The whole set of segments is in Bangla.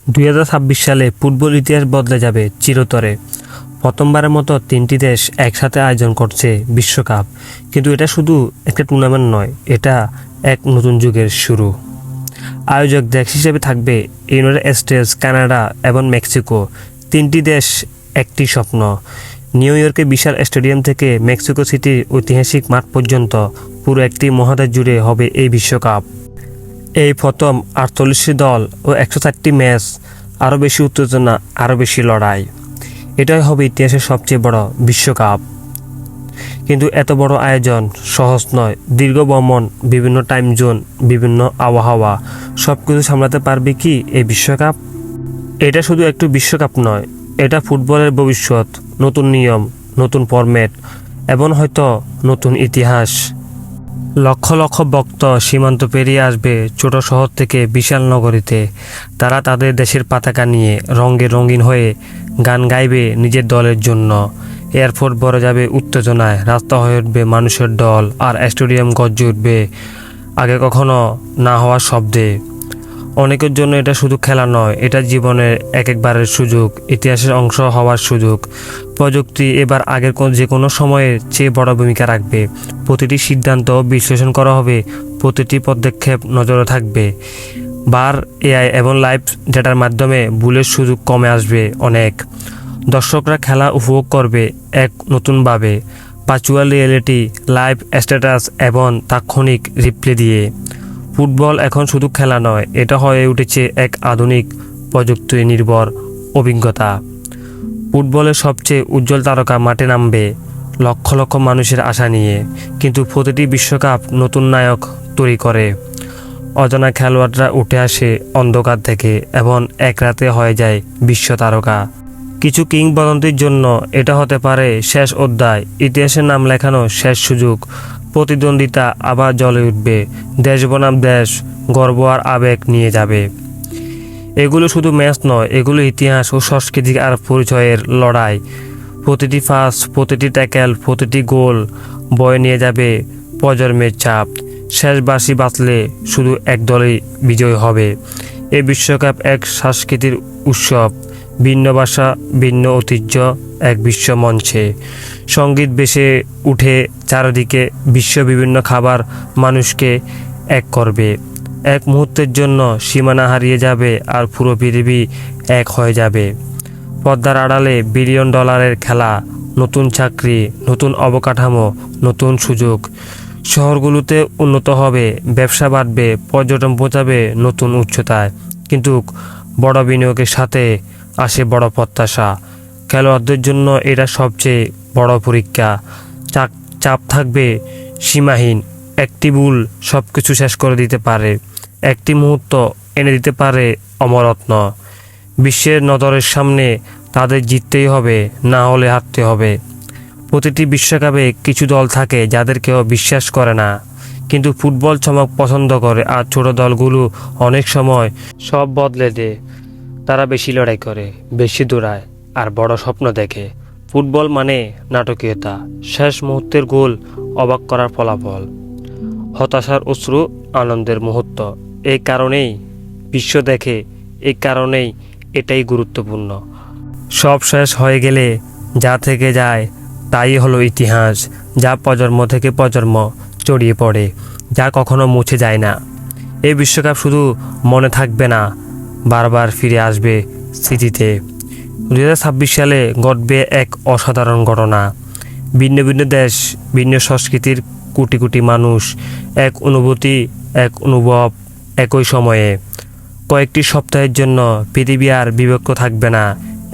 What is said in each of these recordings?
2026 সালে ফুটবল ইতিহাস বদলে যাবে চিরতরে। প্রথমবারের মতো 3টি দেশ একসাথে আয়োজন করছে বিশ্বকাপ। কিন্তু এটা শুধু একটা টুর্নামেন্ট নয়, এটা এক নতুন যুগের শুরু। আয়োজক দেশ হিসেবে থাকবে ইউনাইটেড স্টেটস, কানাডা এবং মেক্সিকো। 3টি দেশ, একটি স্বপ্ন। নিউ ইয়র্কের বিশাল স্টেডিয়াম থেকে মেক্সিকো সিটির ঐতিহাসিক মাঠ পর্যন্ত পুরো একটি মহাদেশ জুড়ে হবে এই বিশ্বকাপ। এই প্রথম 48টি দল ও 104টি ম্যাচ, আরও বেশি উত্তেজনা, আরও বেশি লড়াই। এটাই হবে ইতিহাসের সবচেয়ে বড় বিশ্বকাপ। কিন্তু এত বড় আয়োজন সহজ নয়। দীর্ঘ ভ্রমণ, বিভিন্ন টাইম জোন, বিভিন্ন আবহাওয়া, সব কিছু সামলাতে পারবে কি এই বিশ্বকাপ? এটা শুধু একটু বিশ্বকাপ নয়, এটা ফুটবলের ভবিষ্যৎ। নতুন নিয়ম, নতুন ফরম্যাট এবং হয়তো নতুন ইতিহাস। লক্ষ লক্ষ ভক্ত সীমান্ত পেরিয়ে আসবে ছোট শহর থেকে বিশাল নগরীতে। তারা তাদের দেশের পতাকা নিয়ে রঙে রঙিন হয়ে গান গাইবে নিজের দলের জন্য। এয়ারপোর্ট ভরে যাবে উত্তেজনায়, রাস্তা হয়ে উঠবে মানুষের দল, আর স্টেডিয়াম গর্জে উঠবে আগে কখনো না হওয়ার শব্দে। অনেকের জন্য এটা শুধু খেলা নয়, এটা জীবনের একবারের সুযোগ, ইতিহাসের অংশ হওয়ার সুযোগ। প্রযুক্তি এবার আগের যে কোনো সময়ের চেয়ে বড় ভূমিকা রাখবে। প্রতিটি সিদ্ধান্ত বিশ্লেষণ করা হবে, প্রতিটি পদক্ষেপ নজরে থাকবে। বার, এআই এবং লাইভ ডেটার মাধ্যমে ভুলের সুযোগ কমে আসবে অনেক। দর্শকরা খেলা উপভোগ করবে এক নতুনভাবে, ভার্চুয়াল রিয়েলিটি, লাইভ স্ট্যাটাস এবং তাৎক্ষণিক রিপ্লে দিয়ে। ফুটবল এখন শুধু খেলা নয়, এটা হয়ে উঠেছে এক আধুনিক প্রযুক্তি নির্ভর অভিজ্ঞতা। ফুটবলের সবচেয়ে উজ্জ্বল তারকা মাঠে নামবে লক্ষ লক্ষ মানুষের আশা নিয়ে। কিন্তু প্রতিটি বিশ্বকাপ নতুন নায়ক তৈরি করে। অজানা খেলোয়াড়রা উঠে আসে অন্ধকার থেকে এবং এক রাতে হয়ে যায় বিশ্ব তারকা। কিছু কিংবদন্তির জন্য এটা হতে পারে শেষ অধ্যায়, ইতিহাসের নাম লেখানো শেষ সুযোগ। প্রতিদ্বন্দ্বিতা আবার জ্বলে উঠবে, দেশ বনাম দেশ গর্ব আর আবেগ নিয়ে যাবে। এগুলো শুধু ম্যাচ নয়, এগুলো ইতিহাস ও সংস্কৃতি আর পরিচয়ের লড়াই। প্রতিটি পাস, প্রতিটি ট্যাকেল, প্রতিটি গোল বয়ে নিয়ে যাবে প্রজন্মের চাপ। শেষ বাঁশি বাজলে শুধু এক দলই বিজয় হবে। এই বিশ্বকাপ এক সাংস্কৃতিক উৎসব, ভিন্ন ভাষা, ভিন্ন ঐতিহ্য, এক বিশ্ব মঞ্চে। সঙ্গীত ভেসে উঠে চারিদিকে, বিশ্ব বিভিন্ন খাবার মানুষকে এক করবে। এক মুহূর্তের জন্য সীমানা হারিয়ে যাবে আর পুরো পৃথিবী এক হয়ে যাবে। পর্দার আড়ালে বিলিয়ন ডলারের খেলা, নতুন চাকরি, নতুন অবকাঠামো, নতুন সুযোগ। শহরগুলোতে উন্নত হবে, ব্যবসা বাড়বে, পর্যটন পৌঁছাবে নতুন উচ্চতায়। কিন্তু বড় বিনিয়োগের সাথে আসে বড় প্রত্যাশা। খেলোয়াড়দের জন্য এটা সবচেয়ে বড় পরীক্ষা। চাপ থাকবে সীমাহীন। একটি ভুল সব কিছু শেষ করে দিতে পারে, একটি মুহূর্ত এনে দিতে পারে অমরত্ন। বিশ্বের নজরের সামনে তাদের জিততেই হবে, না হলে হারতে হবে। প্রতিটি বিশ্বকাপে কিছু দল থাকে যাদের কেউ বিশ্বাস করে না, কিন্তু ফুটবল চমক পছন্দ করে। আর ছোট দলগুলো অনেক সময় সব বদলে দেয়। তারা বেশি লড়াই করে, বেশি দৌড়ায় আর বড় স্বপ্ন দেখে। ফুটবল মানে নাটকীয়তা, শেষ মুহূর্তের গোল, অবাক করার ফলাফল, হতাশার অশ্রু, আনন্দের মুহূর্ত। এই কারণেই বিশ্ব দেখে, এই কারণেই এটাই গুরুত্বপূর্ণ। সব শেষ হয়ে গেলে যা থেকে যায় তাই হলো ইতিহাস, যা প্রজন্ম থেকে প্রজন্ম ছড়িয়ে পড়ে, যা কখনো মুছে যায় না। এই বিশ্বকাপ শুধু মনে থাকবে না, বারবার ফিরে আসবে স্মৃতিতে। 2026 সালে ঘটবে এক অসাধারণ ঘটনা। ভিন্ন ভিন্ন দেশ, ভিন্ন সংস্কৃতির কোটি কোটি মানুষ, এক অনুভূতি, এক অনুভব একই সময়ে। কয়েকটি সপ্তাহের জন্য পৃথিবী আর বিভক্ত থাকবে না।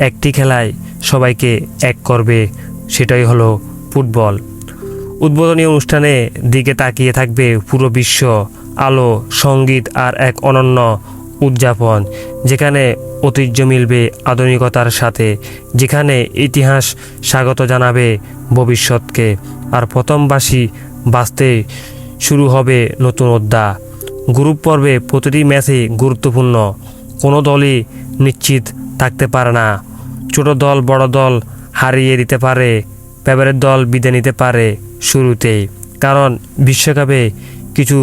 একটি খেলায় সবাইকে এক করবে, সেটাই হলো ফুটবল। উদ্বোধনী অনুষ্ঠানে দিকে তাকিয়ে থাকবে পুরো বিশ্ব। আলো, সঙ্গীত আর এক অনন্য উদযাপন, যেখানে ঐতিহ্য মিলবে আধুনিকতার সাথে, যেখানে ইতিহাস স্বাগত জানাবে ভবিষ্যৎকে। আর প্রথম বাঁশি বাজতে শুরু হবে নতুন অধ্যায়। গ্রুপ পর্বে প্রতিটি ম্যাচই গুরুত্বপূর্ণ। কোনো দলই নিশ্চিত থাকতে পারে না। ছোট দল বড় দল হারিয়ে দিতে পারে, ফেভারিট দল বিদায় নিতে পারে শুরুতেই। কারণ বিশ্বকাপে কিছু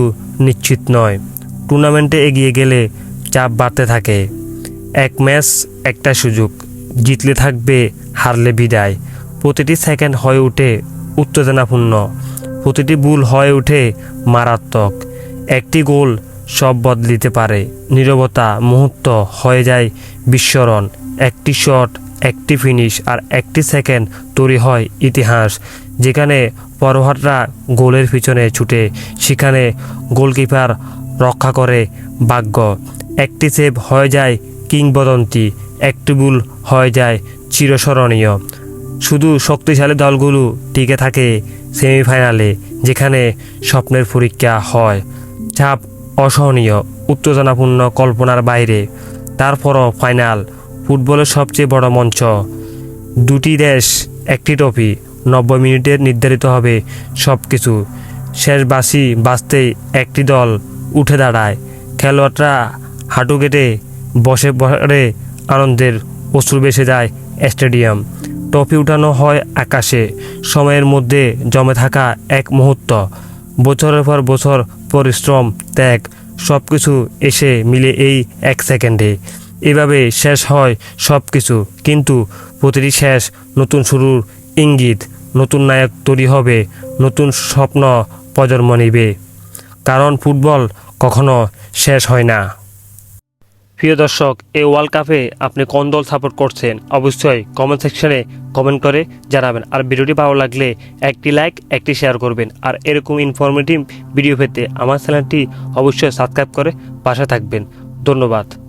নিশ্চিত নয়। টুর্নামেন্টে এগিয়ে গেলে চাপ বাড়তে থাকে। এক ম্যাচ একটা সুযোগ, জিতলে থাকবে, হারলে বিদায়। প্রতিটি সেকেন্ড হয়ে ওঠে উত্তেজনাপূর্ণ, প্রতিটি ভুল হয়ে ওঠে মারাত্মক। একটি গোল সব বদলে দিতে পারে। নীরবতা মুহূর্ত হয়ে যায় বিস্মরণ। একটি শট, একটি ফিনিশ আর একটি সেকেন্ড তৈরি হয় ইতিহাস। যেখানে ফরোয়ার্ডরা গোলের পিছনে ছুটে, সেখানে গোলকিপার রক্ষা করে ভাগ্য। একটি সেভ হয়ে যায় কিংবদন্তি, একটি ভুল হয়ে যায় চিরস্মরণীয়। শুধু শক্তিশালী দলগুলো টিকে থাকে সেমিফাইনালে, যেখানে স্বপ্নের পরীক্ষা হয়। চাপ অসহনীয়, উত্তেজনাপূর্ণ কল্পনার বাইরে। তারপরও ফাইনাল, ফুটবলের সবচেয়ে বড় মঞ্চ। দুটি দেশ, একটি ট্রফি। 90 মিনিটে নির্ধারিত হবে সব কিছু। শেষ বাঁশি বাজতেই একটি দল উঠে দাঁড়ায়। খেলোয়াড়রা হাঁটু কেটে বসে পড়ে, আনন্দের অশ্রু ভেসে যায় স্টেডিয়াম। ট্রফি উঠানো হয় আকাশে। সময়ের মধ্যে জমে থাকা এক মুহূর্ত, বছরের পর বছর পরিশ্রম, ত্যাগ, সব কিছু এসে মিলে এই এক সেকেন্ডে। এভাবে শেষ হয় সব কিছু, কিন্তু প্রতিটি শেষ নতুন শুরুর ইঙ্গিত। নতুন নায়ক তৈরি হবে, নতুন স্বপ্ন প্রজন্ম নিবে। কারণ ফুটবল কখনো শেষ হয় না। প্রিয় দর্শক, এই ওয়ার্ল্ড কাপে আপনি কোন দল সাপোর্ট করছেন অবশ্যই কমেন্ট সেকশনে কমেন্ট করে জানাবেন। আর ভিডিওটি ভালো লাগলে একটি লাইক, একটি শেয়ার করবেন। আর এরকম ইনফরমেটিভ ভিডিও পেতে আমার চ্যানেলটি অবশ্যই সাবস্ক্রাইব করে পাশে থাকবেন। ধন্যবাদ।